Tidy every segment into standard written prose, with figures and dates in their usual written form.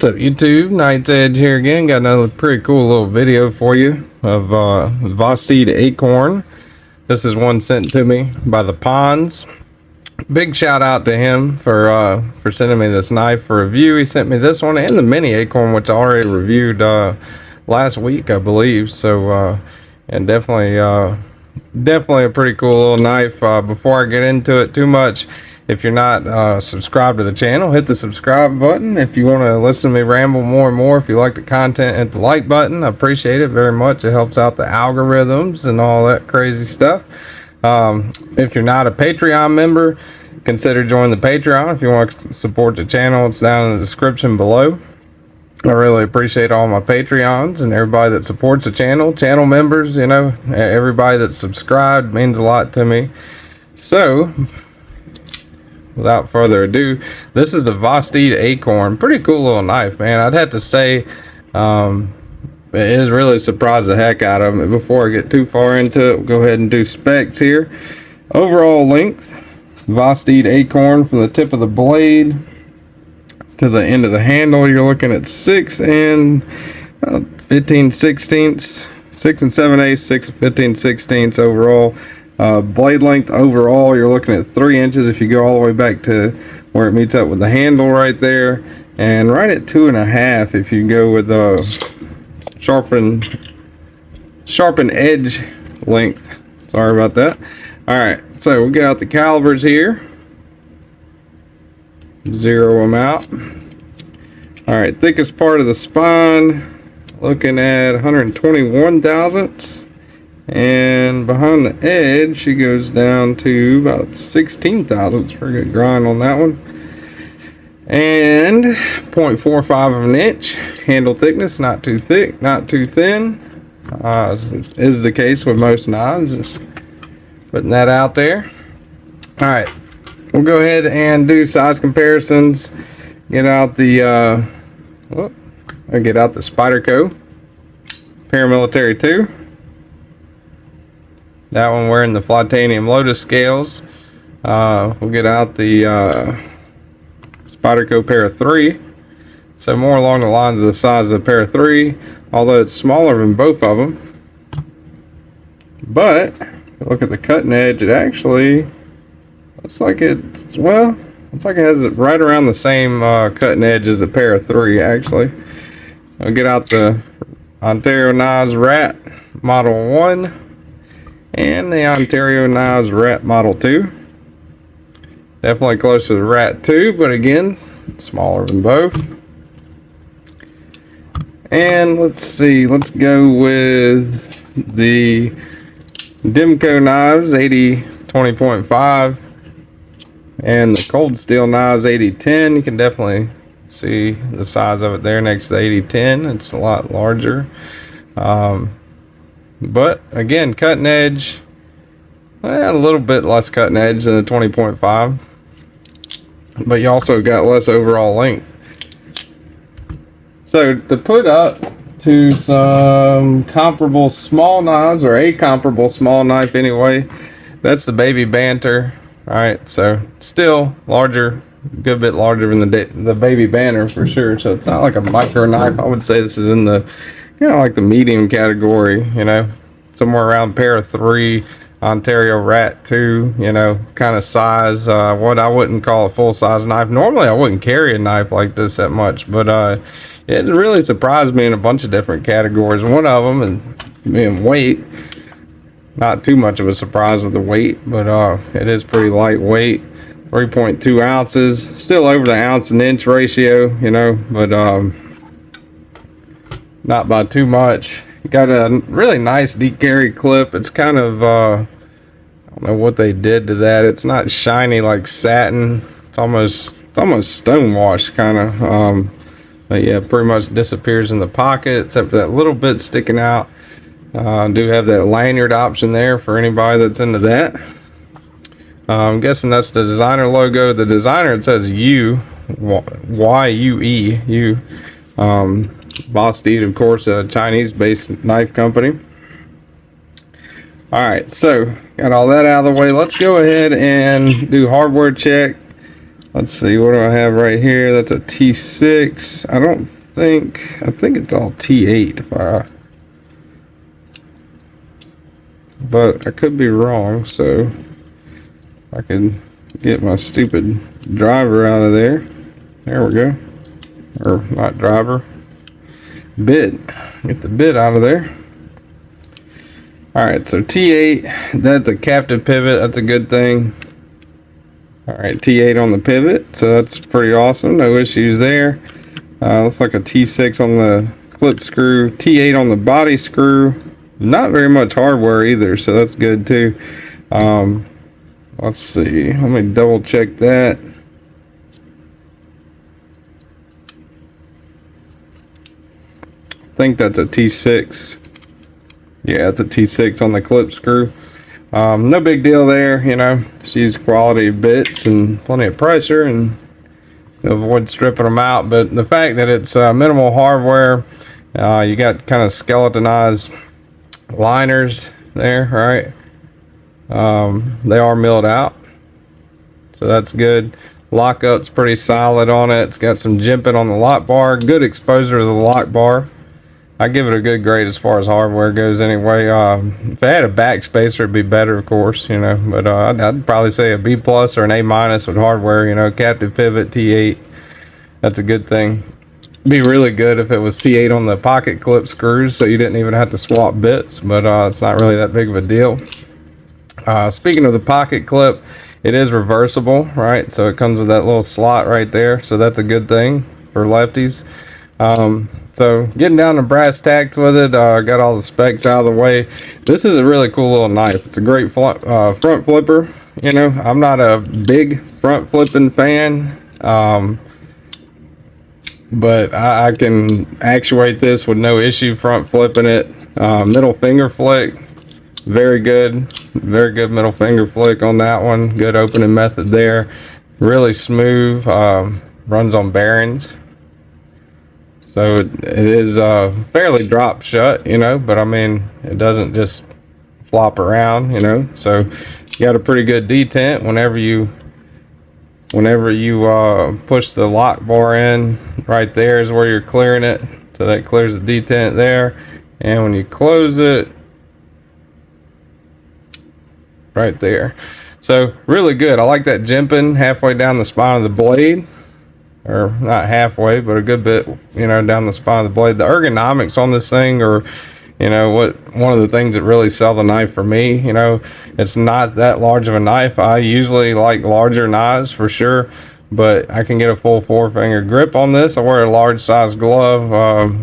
What's up YouTube, Knight's Edge here again. Got another pretty cool little video for you of Vosteed Acorn. This is one sent to me by the Ponds. Big shout out to him for sending me this knife for review. He sent me this one and the mini Acorn, which I already reviewed last week, I believe. So and definitely a pretty cool little knife. Before I get into it too much, if you're not subscribed to the channel, hit the subscribe button. If you want to listen to me ramble more and more, if you like the content, hit the like button. I appreciate it very much. It helps out the algorithms and all that crazy stuff. If you're not a Patreon member, consider joining the Patreon. If you want to support the channel, it's down in the description below. I really appreciate all my Patreons and everybody that supports the channel members, you know, everybody that's subscribed means a lot to me. So without further ado, this is the Vosteed Acorn. Pretty cool little knife, man. I'd have to say it is really surprised the heck out of me. Before I get too far into it, we'll go ahead and do specs here. Overall length, Vosteed Acorn, from the tip of the blade to the end of the handle, you're looking at 6 and 15/16, 6 and 7/8, 6 and 15/16 overall. Blade length overall, you're looking at 3 inches if you go all the way back to where it meets up with the handle right there, and right at 2.5 if you go with sharpen edge length. Sorry about that. All right, so we got out the calibers here. Zero them out. All right, thickest part of the spine, looking at 121 thousandths. And behind the edge, she goes down to about 16 thousandths. Pretty good grind on that one. And 0.45 of an inch. Handle thickness, not too thick, not too thin. Is the case with most knives. Just putting that out there. All right, we'll go ahead and do size comparisons. Get out the Spyderco Paramilitary 2. That one wearing the Flitanium Lotus scales. We'll get out the Spyderco Para 3. So more along the lines of the size of the Para 3, although it's smaller than both of them. But look at the cutting edge. It actually looks like it's, well, it's like it has it right around the same cutting edge as the Para 3 actually. We'll get out the Ontario Knives Rat Model 1. And the Ontario Knives Rat Model 2. Definitely close to the Rat 2, but again, smaller than both. And let's see, let's go with the Demco Knives 80-20.5 and the Cold Steel Knives 80-10. You can definitely see the size of it there next to the 80-10. It's a lot larger. But again, cutting edge, well, a little bit less cutting edge than the 20.5, but you also got less overall length. So to put up to some comparable small knives, or a comparable small knife anyway, that's the Baby Banter. All right, so still larger, a good bit larger than the Baby Banter for sure. So it's not like a micro knife. I would say this is in the like the medium category, you know, somewhere around Para 3, Ontario Rat 2, you know, kind of size. What I wouldn't call a full size knife. Normally I wouldn't carry a knife like this that much, but it really surprised me in a bunch of different categories. One of them and being weight, not too much of a surprise with the weight, but it is pretty lightweight. 3.2 ounces, still over the ounce and inch ratio, you know, but not by too much. You got a really nice deep carry clip. It's kind of I don't know what they did to that. It's not shiny like satin. It's almost stone wash kind of. But yeah, pretty much disappears in the pocket except for that little bit sticking out. Do have that lanyard option there for anybody that's into that. I'm guessing that's the designer logo. The designer, it says U, Y-U-E, U. Vosteed, of course, a Chinese-based knife company. All right, so got all that out of the way. Let's go ahead and do hardware check. Let's see, what do I have right here? That's a T6. I think it's all T8 but I could be wrong, so I can get my stupid driver out of there. There we go. Or not driver, bit. Get the bit out of there. Alright, so T8, that's a captive pivot. That's a good thing. Alright, T8 on the pivot, so that's pretty awesome. No issues there. Looks like a T6 on the clip screw. T8 on the body screw. Not very much hardware either, so that's good too. Let's see. Let me double check that. I think that's a T6. Yeah, it's a T6 on the clip screw. No big deal there, you know. Just use quality bits and plenty of pressure and avoid stripping them out. But the fact that it's minimal hardware, you got kind of skeletonized liners there, right? They are milled out, so that's good. Lockup's pretty solid on it. It's got some jimping on the lock bar. Good exposure to the lock bar. I give it a good grade as far as hardware goes anyway. If I had a backspacer, it'd be better, of course, you know, but I'd probably say a B plus or an A minus with hardware, you know. Captive pivot, T8, that's a good thing. Be really good if it was T8 on the pocket clip screws, so you didn't even have to swap bits, but it's not really that big of a deal. Speaking of the pocket clip, it is reversible, right? So it comes with that little slot right there, so that's a good thing for lefties. So getting down to brass tacks with it, got all the specs out of the way. This is a really cool little knife. It's a great front flipper. You know, I'm not a big front flipping fan, but I can actuate this with no issue front flipping it. Middle finger flick, very good middle finger flick on that one. Good opening method there. Really smooth, runs on bearings. So it is fairly drop shut, you know, but I mean, it doesn't just flop around, you know. So you got a pretty good detent whenever you push the lock bar in. Right there is where you're clearing it, so that clears the detent there. And when you close it, right there. So really good. I like that jimping halfway down the spine of the blade. Or not halfway, but a good bit, you know, down the spine of the blade. The ergonomics on this thing are, you know, one of the things that really sell the knife for me. You know, it's not that large of a knife. I usually like larger knives for sure, but I can get a full 4-finger grip on this. I wear a large size glove,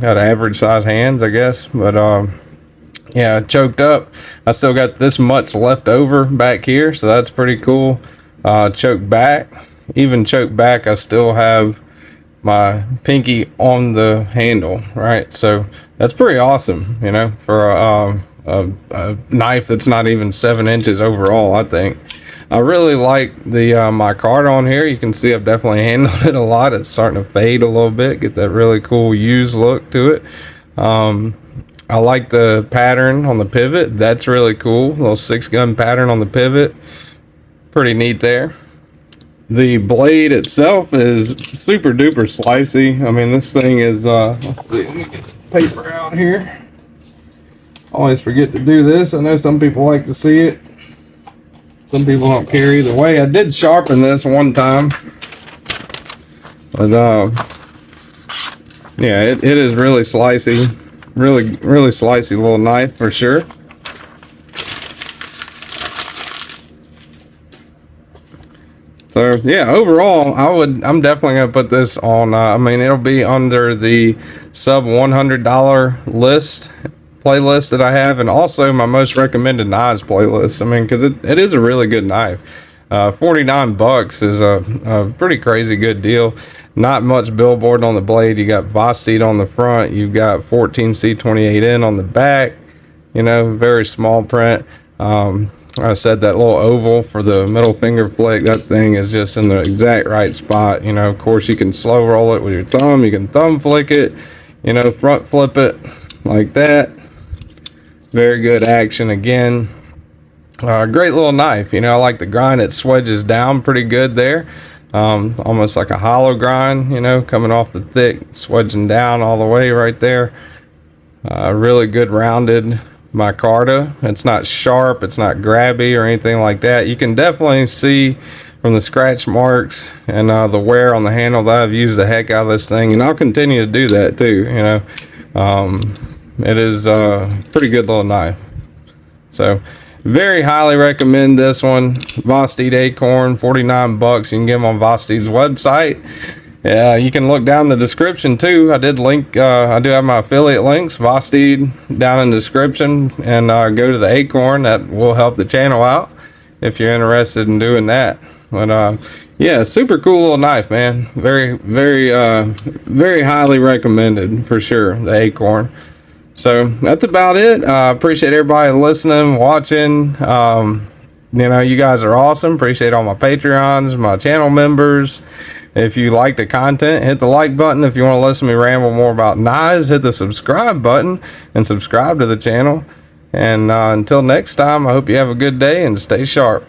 got average size hands, I guess, but yeah, choked up. I still got this much left over back here, so that's pretty cool. Choke back. Even choke back, I still have my pinky on the handle, right? So that's pretty awesome, you know, for a knife that's not even 7 inches overall. I think I really like the micarta on here. You can see I've definitely handled it a lot. It's starting to fade a little bit, get that really cool used look to it. I like the pattern on the pivot. That's really cool. Little 6-gun pattern on the pivot, pretty neat there. The blade itself is super duper slicey. I mean, this thing is, let's see, let me get some paper out here. Always forget to do this. I know some people like to see it. Some people don't care either way. I did sharpen this one time. But, yeah, it is really slicey. Really slicey little knife for sure. So yeah, overall, I'm definitely gonna put this on. I mean, it'll be under the sub $100 list playlist that I have, and also my most recommended knives playlist. I mean, because it is a really good knife. 49 bucks is a pretty crazy good deal. Not much billboard on the blade. You got Vosteed on the front. You've got 14C28N on the back. You know, very small print. I said that little oval for the middle finger flick, that thing is just in the exact right spot. You know, of course you can slow roll it with your thumb, you can thumb flick it, you know, front flip it like that. Very good action again. Great little knife. You know, I like the grind. It swedges down pretty good there. almost like a hollow grind, you know, coming off the thick, swedging down all the way right there. Really good rounded micarta. It's not sharp, it's not grabby or anything like that. You can definitely see from the scratch marks and the wear on the handle that I've used the heck out of this thing, and I'll continue to do that too, you know. It is a pretty good little knife. So very highly recommend this one. Vosteed Acorn, 49 bucks. You can get them on Vosteed's website. Yeah, you can look down in the description too. I did link, I do have my affiliate links, Vosteed, down in the description, and go to the Acorn. That will help the channel out if you're interested in doing that. But yeah, super cool little knife, man. Very, very, very highly recommended for sure, the Acorn. So that's about it. Appreciate everybody listening, watching. You know, you guys are awesome. Appreciate all my Patreons, my channel members. If you like the content, hit the like button. If you want to listen to me ramble more about knives, hit the subscribe button and subscribe to the channel. And until next time, I hope you have a good day and stay sharp.